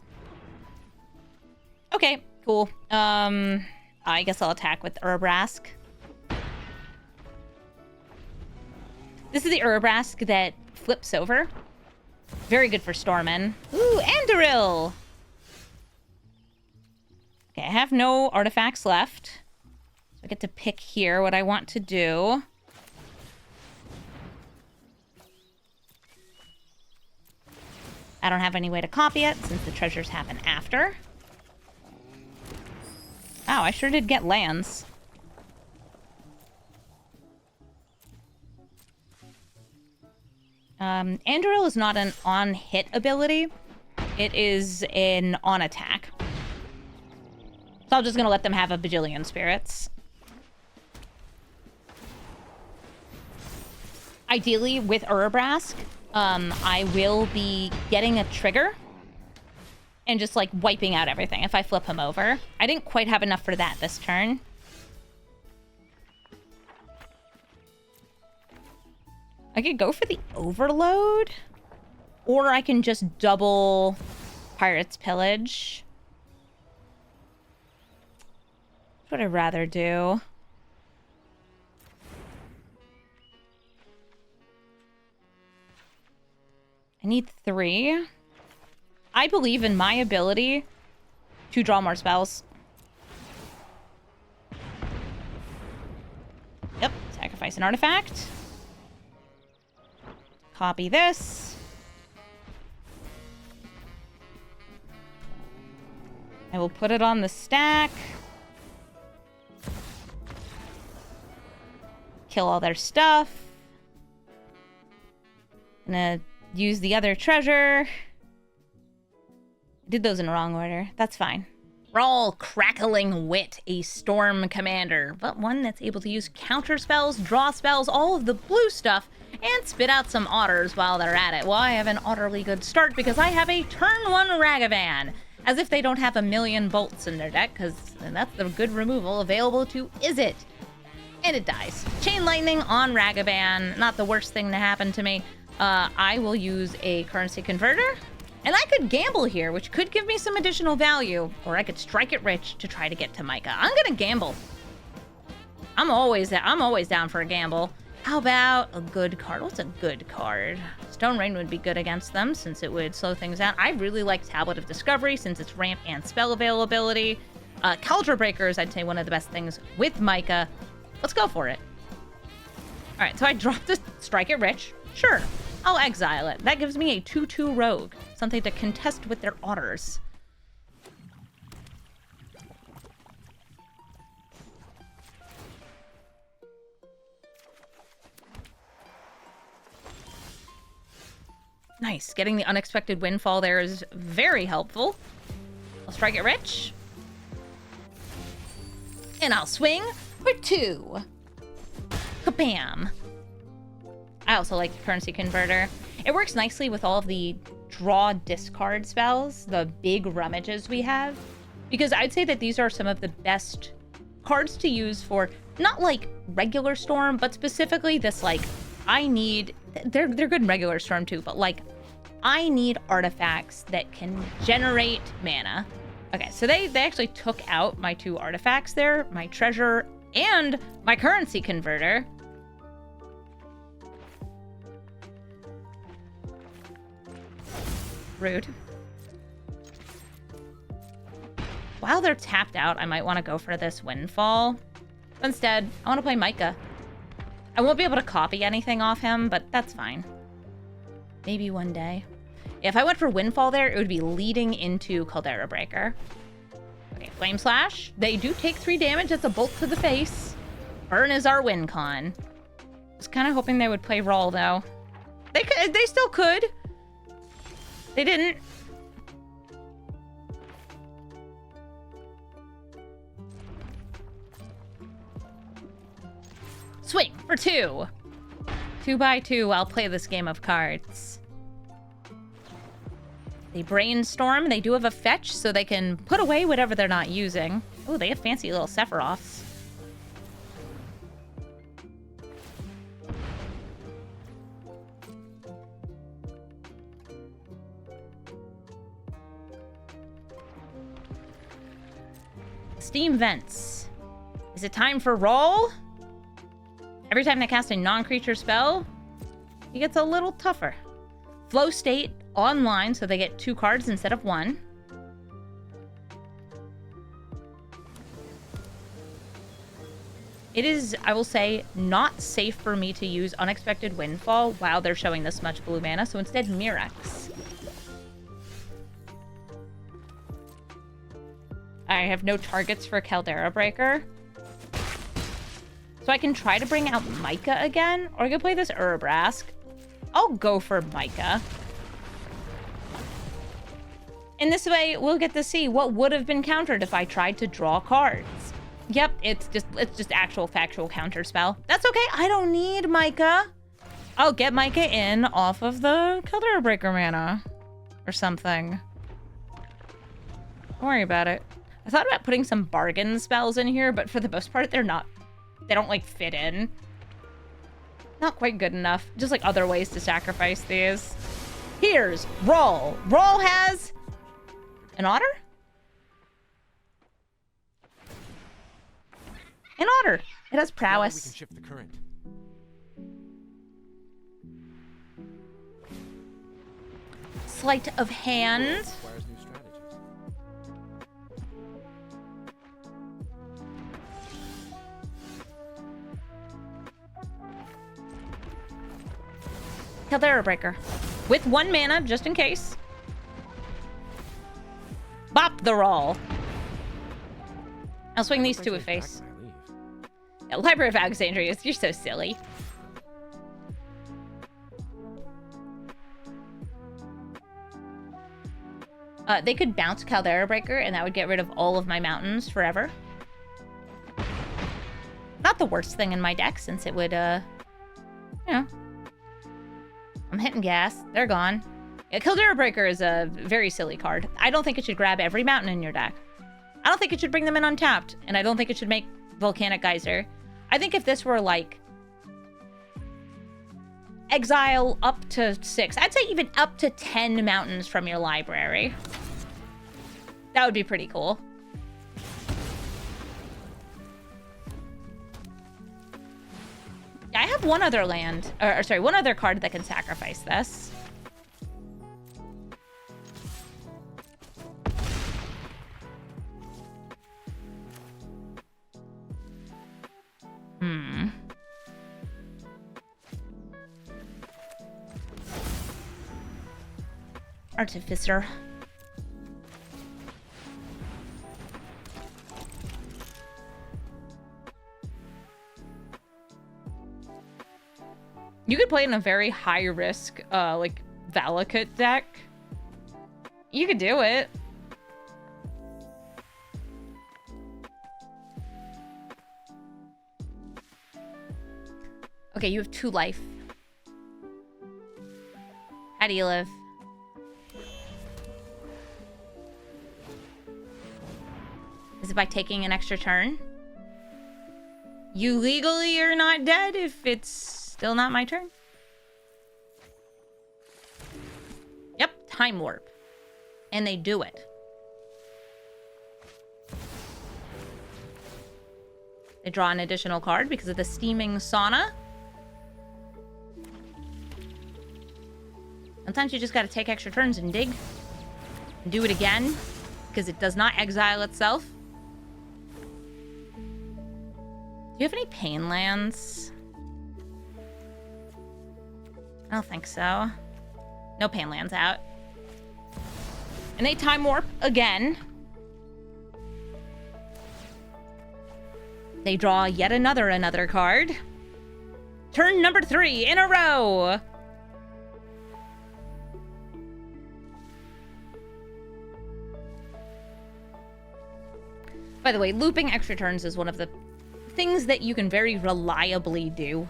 Okay, cool. I guess I'll attack with Urabrask. This is the Urabrask that flips over. Very good for Stormin. Ooh, Anduril! Okay, I have no artifacts left. So I get to pick here what I want to do. I don't have any way to copy it since the treasures happen after. Wow, I sure did get lands. Anduril is not an on-hit ability. It is an on-attack. So I'm just gonna let them have a bajillion spirits. Ideally, with Urabrask, I will be getting a trigger and just, like, wiping out everything if I flip him over. I didn't quite have enough for that this turn. I could go for the Overload, or I can just double Pirate's Pillage. What would I rather do? I need 3. I believe in my ability to draw more spells. Yep, sacrifice an artifact. Copy this. I will put it on the stack. Kill all their stuff. Gonna use the other treasure. Did those in the wrong order. That's fine. Brawl, Crackling Wit, a Storm Commander, but one that's able to use counter spells, draw spells, all of the blue stuff, and spit out some otters while they're at it. Well, I have an utterly good start because I have a turn 1 Ragavan. As if they don't have a million bolts in their deck, because that's the good removal available to Izzet. And it dies. Chain Lightning on Ragavan, not the worst thing to happen to me. I will use a currency converter. And I could gamble here, which could give me some additional value. Or I could strike it rich to try to get to Mica. I'm gonna gamble. I'm always down for a gamble. How about a good card? What's a good card? Stone Rain would be good against them since it would slow things down. I really like Tablet of Discovery since it's ramp and spell availability. Cauldron Breaker is, I'd say, one of the best things with Mica. Let's go for it. All right, so I dropped the Strike It Rich. Sure, I'll exile it. That gives me a 2/2 rogue, something to contest with their otters. Nice. Getting the unexpected windfall there is very helpful. I'll strike it rich. And I'll swing for 2. Kabam. I also like the currency converter. It works nicely with all of the draw discard spells, the big rummages we have. Because I'd say that these are some of the best cards to use for not like regular Storm, but specifically this like I need, they're good in regular Storm too, but like, I need artifacts that can generate mana. Okay, so they actually took out my 2 artifacts there, my treasure and my currency converter. Rude. While they're tapped out, I might want to go for this windfall. Instead, I want to play Mica. I won't be able to copy anything off him, but that's fine. Maybe one day. If I went for Windfall there, it would be leading into Caldera Breaker. Okay, Flame Slash. They do take 3 damage. That's a bolt to the face. Burn is our win con. Was kind of hoping they would play Brawl, though. They still could. They didn't. Swing for 2. 2 by 2, I'll play this game of cards. They brainstorm. They do have a fetch, so they can put away whatever they're not using. Oh, they have fancy little Sephiroths. Steam vents. Is it time for roll? Every time they cast a non-creature spell, it gets a little tougher. Flow state online, so they get 2 cards instead of 1. It is, I will say, not safe for me to use Unexpected Windfall while they're showing this much blue mana, so instead Mirex. I have no targets for Caldera Breaker. So I can try to bring out Mica again, or I can play this Urabrask. I'll go for Mica. In this way, we'll get to see what would have been countered if I tried to draw cards. Yep, it's just actual factual counter spell. That's okay, I don't need Mica. I'll get Mica in off of the Caldera Breaker mana. Or something. Don't worry about it. I thought about putting some bargain spells in here, but for the most part, they don't, like, fit in. Not quite good enough. Just, like, other ways to sacrifice these. Here's Brawl. Brawl has an otter? An otter. It has prowess. Now we can shift the current. Sleight of hand. Requires new strategies. Caldera Breaker. With 1 mana, just in case. Bop the roll. I'll swing these 2 a face. Yeah, Library of Alexandria, you're so silly. They could bounce Caldera Breaker, and that would get rid of all of my mountains forever. Not the worst thing in my deck, since it would, you know. I'm hitting gas. They're gone. Yeah, Caldera Breaker is a very silly card. I don't think it should grab every mountain in your deck. I don't think it should bring them in untapped, and I don't think it should make Volcanic Geyser. I think if this were, like, exile up to 6, I'd say even up to 10 mountains from your library. That would be pretty cool. I have one other land, or sorry, one other card that can sacrifice this. Artificer. You could play in a very high risk, like, Valakut deck. You could do it. Okay, you have 2 life. How do you live? Is it by taking an extra turn? You legally are not dead if it's still not my turn. Yep, time warp. And they do it. They draw an additional card because of the Steaming Sauna. Sometimes you just gotta take extra turns and dig. And do it again, because it does not exile itself. Do you have any pain lands? I don't think so. No pain lands out. And they time warp again. They draw yet another card. Turn number 3 in a row. By the way, looping extra turns is one of the things that you can very reliably do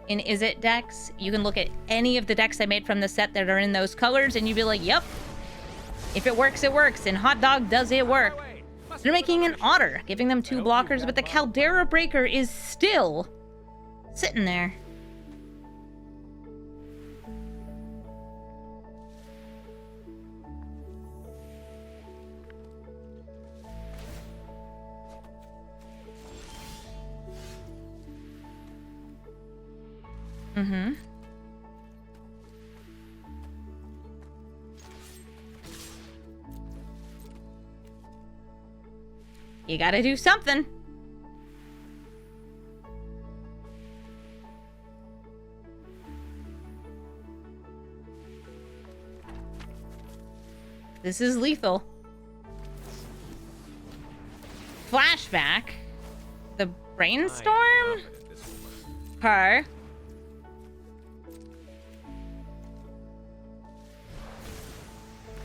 in Is It decks. You can look at any of the decks I made from the set that are in those colors, and you'd be like, yep, If it works, it works. And Hot Dog, does it work? They're making an Otter, giving them 2 blockers, but the Caldera Breaker is still sitting there. Mm-hmm. You gotta do something. This is lethal. Flashback. The brainstorm? Her.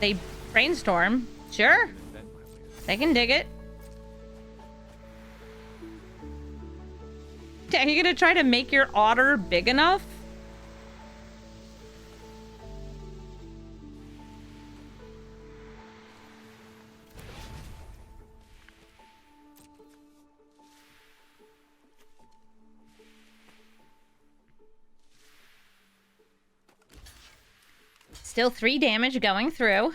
They brainstorm. Sure. They can dig it. Are you gonna try to make your otter big enough? Still 3 damage going through.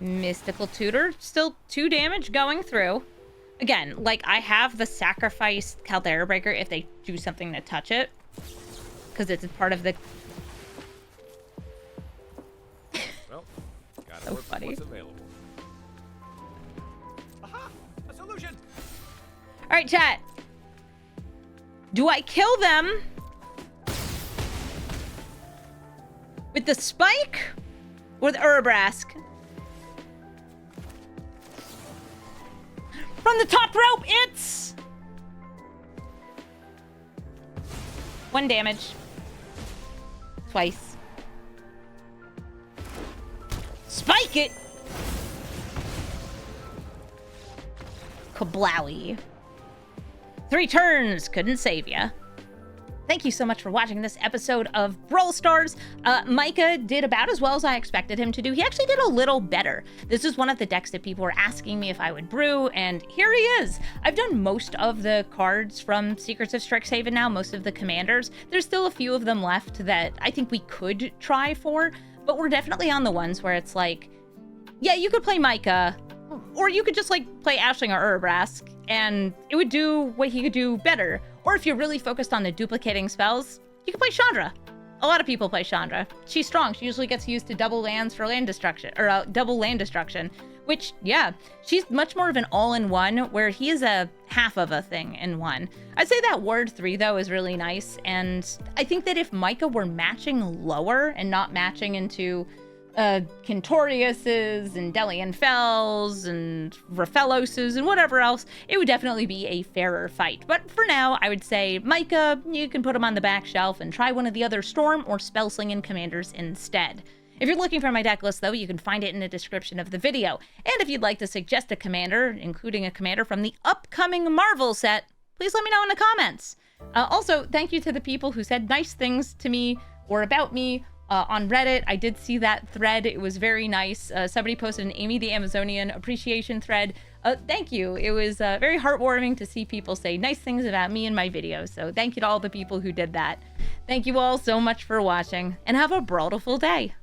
Mystical Tutor, still 2 damage going through. Again, like, I have the sacrificed Caldera Breaker if they do something to touch it. Because it's part of the... Well, gotta so work with funny. what's available. Aha! A solution! Alright, chat. Do I kill them with the spike or the Urabrask? From the top rope, it's 1 damage. Twice. Spike it! Kablowie. 3 turns, couldn't save ya. Thank you so much for watching this episode of Brawl Stars. Mica did about as well as I expected him to do. He actually did a little better. This is one of the decks that people were asking me if I would brew, and here he is. I've done most of the cards from Secrets of Strixhaven now, most of the commanders. There's still a few of them left that I think we could try for, but we're definitely on the ones where it's like, yeah, you could play Mica, or you could just like play Ashling or Urabrask, and it would do what he could do better. Or if you're really focused on the duplicating spells, you can play Chandra. A lot of people play Chandra. She's strong. She usually gets used to double lands for land destruction, or double land destruction, which, yeah, she's much more of an all-in-one, where he is a half of a thing in one. I'd say that Ward 3, though, is really nice, and I think that if Mica were matching lower and not matching into Kentoriuses and Delian Fells and Rafeloses and whatever else, it would definitely be a fairer fight. But for now, I would say Mica, you can put him on the back shelf and try one of the other Storm or Spellslinging commanders instead. If you're looking for my deck list, though, you can find it in the description of the video. And if you'd like to suggest a commander, including a commander from the upcoming Marvel set, please let me know in the comments. Also, thank you to the people who said nice things to me or about me on Reddit. I did see that thread. It was very nice. Somebody posted an Amy the Amazonian appreciation thread. Thank you. It was very heartwarming to see people say nice things about me in my videos. So thank you to all the people who did that. Thank you all so much for watching, and have a brawlful day.